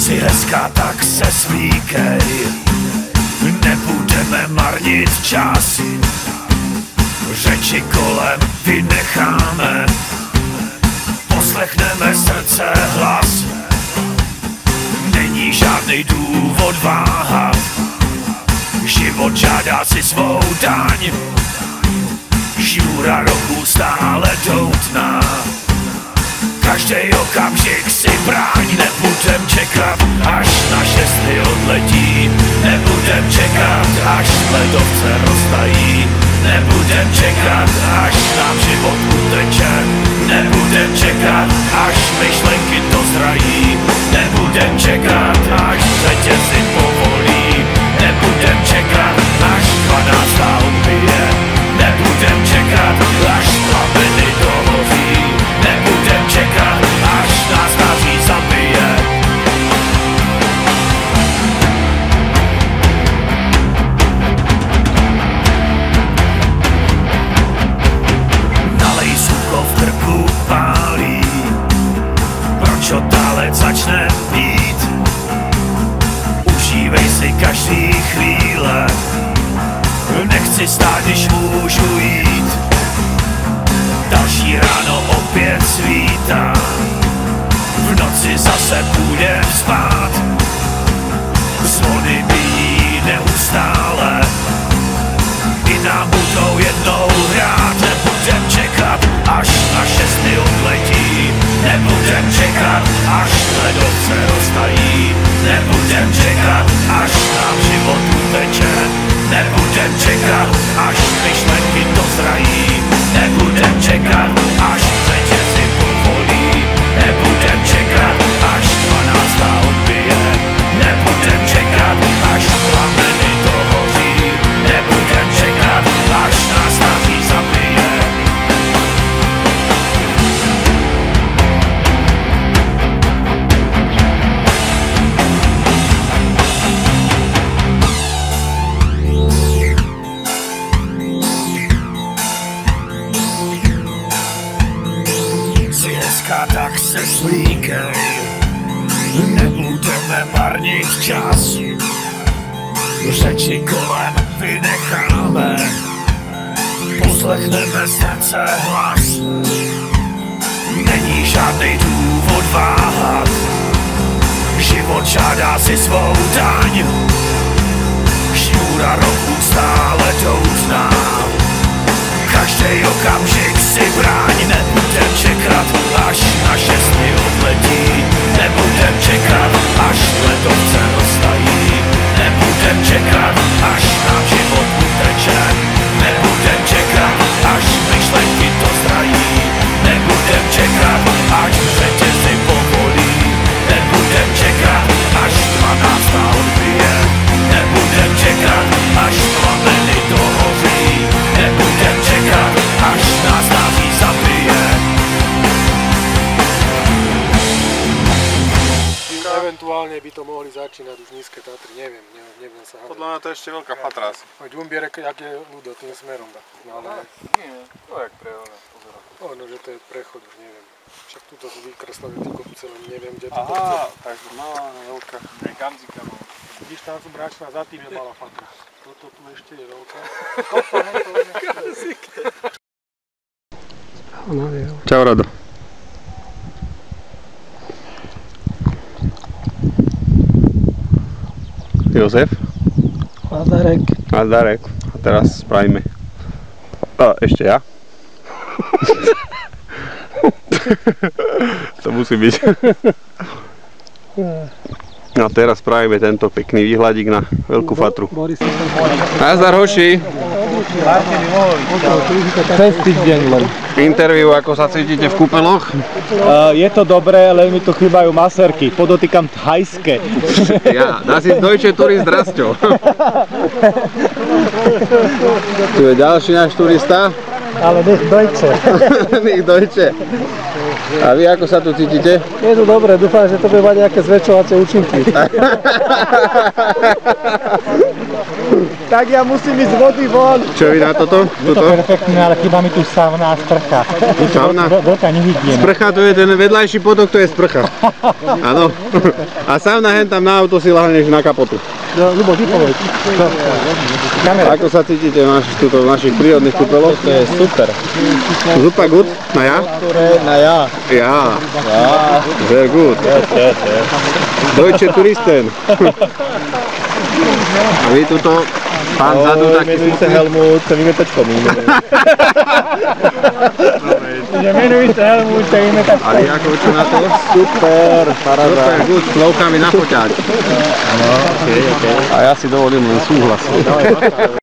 Jsi hezká, tak se slíkej, nebudeme marnit čas. Řeči kolem vynecháme, poslechneme srdce hlas. Není žádný důvod váhat, život žádá si svou daň. Žůra roku stále doutná, každý okamžik si bráň. Nebudem čekat, až naše sny odletí, nebudem čekat, až ledovce roztají, nebudem čekat, až nám život uteče, nebudem čekat, až myšlenky dozrají, nebudem čekat, až řetězy povolí, nebudem čekat, až 12. odbije, nebudem čekat, až plameny dohoří, nebudem čekat, až nás náří zabije. Nalej sucho v krku pálí, proč otálec začne pít. Užívej si každý chvíle, nechci stát, když můžu jít. Další ráno opět svítá, v noci zase půjdem spát. Zvony bijí neustále, i nám budou jednou hrát. Nebudem čekat, až naše sny odletí, nebudem čekat, až ledovce roztají, nebudem čekat, až nám život uteče, nebudem čekat, až myšlenky dozrají, nebudem čekat, až řetězy povolí, nebudem čekat, až 12. odbije, nebudem čekat, až plameny dohoří, nebudem čekat, až nás náří zabije. Tak se slíkej, nebudeme marnit čas. Řeči kolem vynecháme, poslechneme srdce hlas. Není žádný důvod váhat, život žádá si svou daň. Žůra roku stále doutná, každý okamžik si bráň. Nebudem čekat, až naše sny odletí, nebudem čekat, až ledovce roztají, nebudem čekat, až nám život uteče, nebudem čekat, až myšlenky dozrají, nebudem čekat, až řetězy povolí, nebudem čekat, až 12. odbije, nebudem čekat, až plameny dohoří, nebudem čekat, až nás náří zabije. Eventuálne by to mohli začínať už nízke Tatry, neviem sa hádať. Podľa mňa to je ešte veľká fatra asi. A Ďumbierek, jak je ľudo tým smerom. No, ale... Nie, to je jak prehľadné, pozerám. No, že to je prechod, už neviem. Však tuto sú vykreslení tí kopce, len neviem, kde to je. Aha, takže malá, veľká. Kamzika, no. Vidíš, tam sú Bračná, za tým je malá fatra. Toto tu ešte je veľká. Čau, Rado. Jozef. Nazdarek. Nazdarek. A teraz spravíme. A ešte ja. To musí byť. A teraz spravíme tento pekný výhľadík na veľkú fatru. Nazdar, hoši. Cez týždeň len. Interview, ako sa cítite v kúpeloch? Je to dobré, len mi tu chýbajú maserky. Podotýkam thajské. Ja, das ist deutsche Tourist Drasťo. Tu je ďalší náš turista. Ale nicht Deutsche. Nicht Deutsche. A vy ako sa tu cítite? Je to dobré, dúfam, že to bude mať nejaké zväčšovacie účinky. Tak ja musím ísť z vody von. Čo vy na toto? Je to perfektné, ale chýba mi tu sauna a sprcha. Sauna? Veľká nehygiena. Sprcha, to je ten vedľajší potok, to je sprcha. Áno. A sauna hen tam na auto si lahneš na kapotu. No, Ľubo, vypoveď. Ako sa cítite v našich prírodných kúpeloch? To je super. Super good? Na ja? Na ja. Ja. Sehr gut. Deutsche Touristen. A vy tuto, pán zadu taký Jmenuji se Helmut, chcem vymetať komín. Jmenuji se Helmut, chcem vymetať komín. Ale ako čo na to? Super, paráda. Super good, slovkami nafoťať. Áno, okej. A ja si dovolím len súhlasiť.